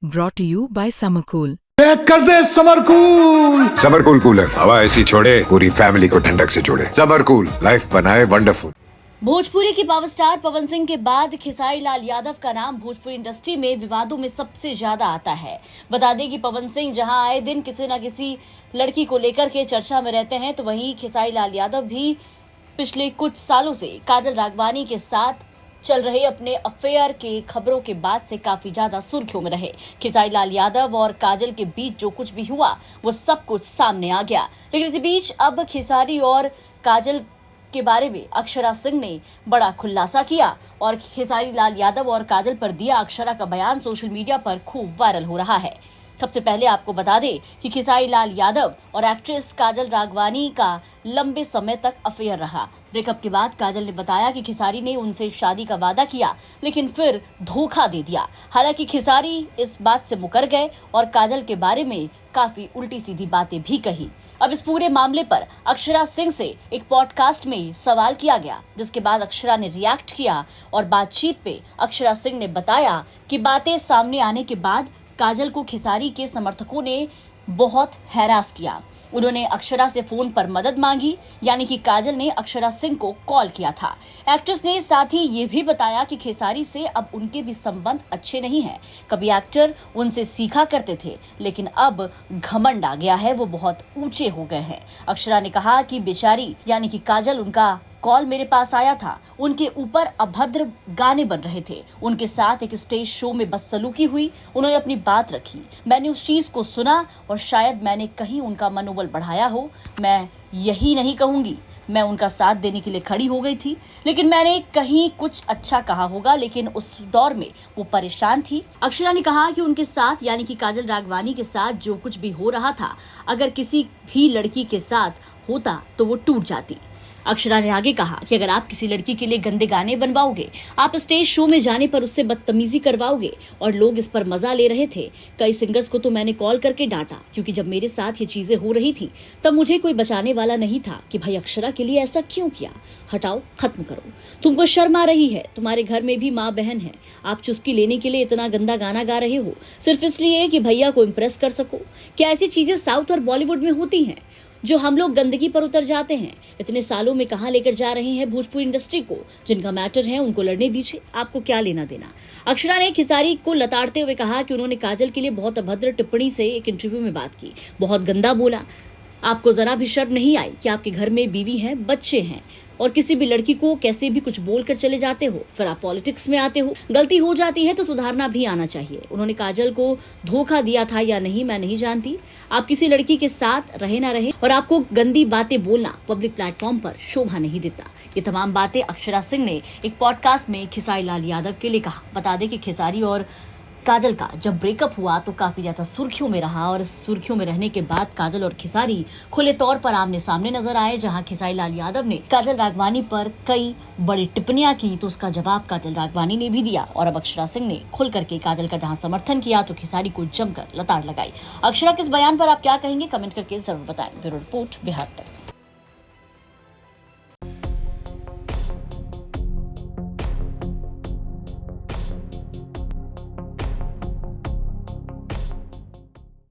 brought to you by Summercool. Pack कर दे summer cool. Summer cool cooler हवा ऐसी छोड़े पूरी फैमिली को ठंडक से जोड़े। समरकूल लाइफ बनाए वंडरफुल। भोजपुरी के पावर स्टार पवन सिंह के बाद खेसारी लाल यादव का नाम भोजपुरी इंडस्ट्री में विवादों में सबसे ज्यादा आता है। बता दें कि पवन सिंह जहां आए दिन किसी न किसी लड़की को लेकर के चर्चा में रहते हैं, तो वहीं खेसारी लाल यादव भी पिछले कुछ सालों से काजल राघवानी के साथ चल रहे अपने अफेयर के खबरों के बाद से काफी ज्यादा सुर्खियों में रहे। खेसारी लाल यादव और काजल के बीच जो कुछ भी हुआ वो सब कुछ सामने आ गया, लेकिन इसी बीच अब खेसारी और काजल के बारे में अक्षरा सिंह ने बड़ा खुलासा किया और खेसारी लाल यादव और काजल पर दिया अक्षरा का बयान सोशल मीडिया पर खूब वायरल हो रहा है। सबसे पहले आपको बता दें कि खेसारी लाल यादव और एक्ट्रेस काजल राघवानी का लंबे समय तक अफेयर रहा। ब्रेकअप के बाद काजल ने बताया कि खेसारी ने उनसे शादी का वादा किया, लेकिन फिर धोखा दे दिया। हालांकि खेसारी इस बात से मुकर गए और काजल के बारे में काफी उल्टी सीधी बातें भी कही। अब इस पूरे मामले पर अक्षरा सिंह से एक पॉडकास्ट में सवाल किया गया, जिसके बाद अक्षरा ने रिएक्ट किया और बातचीत पे अक्षरा सिंह ने बताया कि बातें सामने आने के बाद काजल को खेसारी के समर्थकों ने बहुत हैरास किया। उन्होंने अक्षरा से फोन पर मदद मांगी, यानी कि काजल ने अक्षरा सिंह को कॉल किया था। एक्ट्रेस ने साथ ही ये भी बताया कि खेसारी से अब उनके भी संबंध अच्छे नहीं हैं। कभी एक्टर उनसे सीखा करते थे, लेकिन अब घमंड आ गया है, वो बहुत ऊंचे हो गए हैं। अक्षरा ने कहा कि बेचारी यानी कि काजल, उनका कॉल मेरे पास आया था, उनके ऊपर अभद्र गाने बन रहे थे, उनके साथ एक स्टेज शो में बदसलूकी हुई, उन्होंने अपनी बात रखी, मैंने उस चीज को सुना और शायद मैंने कहीं उनका मनोबल बढ़ाया हो। मैं यही नहीं कहूंगी, मैं उनका साथ देने के लिए खड़ी हो गई थी, लेकिन मैंने कहीं कुछ अच्छा कहा होगा, लेकिन उस दौर में वो परेशान थी। अक्षरा ने कहा कि उनके साथ यानी कि काजल राघवानी के साथ जो कुछ भी हो रहा था, अगर किसी भी लड़की के साथ होता तो वो टूट जाती। अक्षरा ने आगे कहा कि अगर आप किसी लड़की के लिए गंदे गाने बनवाओगे, आप स्टेज शो में जाने पर उससे बदतमीजी करवाओगे और लोग इस पर मजा ले रहे थे। कई सिंगर्स को तो मैंने कॉल करके डांटा, क्योंकि जब मेरे साथ ये चीजें हो रही थी तब मुझे कोई बचाने वाला नहीं था कि भाई अक्षरा के लिए ऐसा क्यों किया, हटाओ, खत्म करो। तुमको शर्म आ रही है, तुम्हारे घर में भी माँ बहन है, आप चुस्की लेने के लिए इतना गंदा गाना गा रहे हो सिर्फ इसलिए कि भैया को इम्प्रेस कर सको। क्या ऐसी चीजें साउथ और बॉलीवुड में होती हैं जो हम लोग गंदगी पर उतर जाते हैं? इतने सालों में कहां लेकर जा रहे हैं भोजपुरी इंडस्ट्री को? जिनका मैटर है उनको लड़ने दीजिए, आपको क्या लेना देना। अक्षरा ने खेसारी को लताड़ते हुए कहा कि उन्होंने काजल के लिए बहुत अभद्र टिप्पणी से एक इंटरव्यू में बात की, बहुत गंदा बोला। आपको जरा भी शर्म नहीं आई कि आपके घर में बीवी है, बच्चे हैं और किसी भी लड़की को कैसे भी कुछ बोलकर चले जाते हो, फिर आप पॉलिटिक्स में आते हो। गलती हो जाती है तो सुधारना भी आना चाहिए। उन्होंने काजल को धोखा दिया था या नहीं मैं नहीं जानती, आप किसी लड़की के साथ रहे ना रहे और आपको गंदी बातें बोलना पब्लिक प्लेटफॉर्म पर शोभा नहीं देता। ये तमाम बातें अक्षरा सिंह ने एक पॉडकास्ट में खेसारी लाल यादव के लिए कहा। बता दें कि खेसारी और काजल का जब ब्रेकअप हुआ तो काफी ज्यादा सुर्खियों में रहा और सुर्खियों में रहने के बाद काजल और खेसारी खुले तौर पर आमने सामने नजर आए। जहां खेसारी लाल यादव ने काजल राघवानी पर कई बड़ी टिप्पणियां की तो उसका जवाब काजल राघवानी ने भी दिया और अब अक्षरा सिंह ने खुल करके काजल का जहां समर्थन किया तो खेसारी को जमकर लताड़ लगाई। अक्षरा के इस बयान पर आप क्या कहेंगे, कमेंट करके जरूर बताएं। ब्यूरो रिपोर्ट, बिहार तक।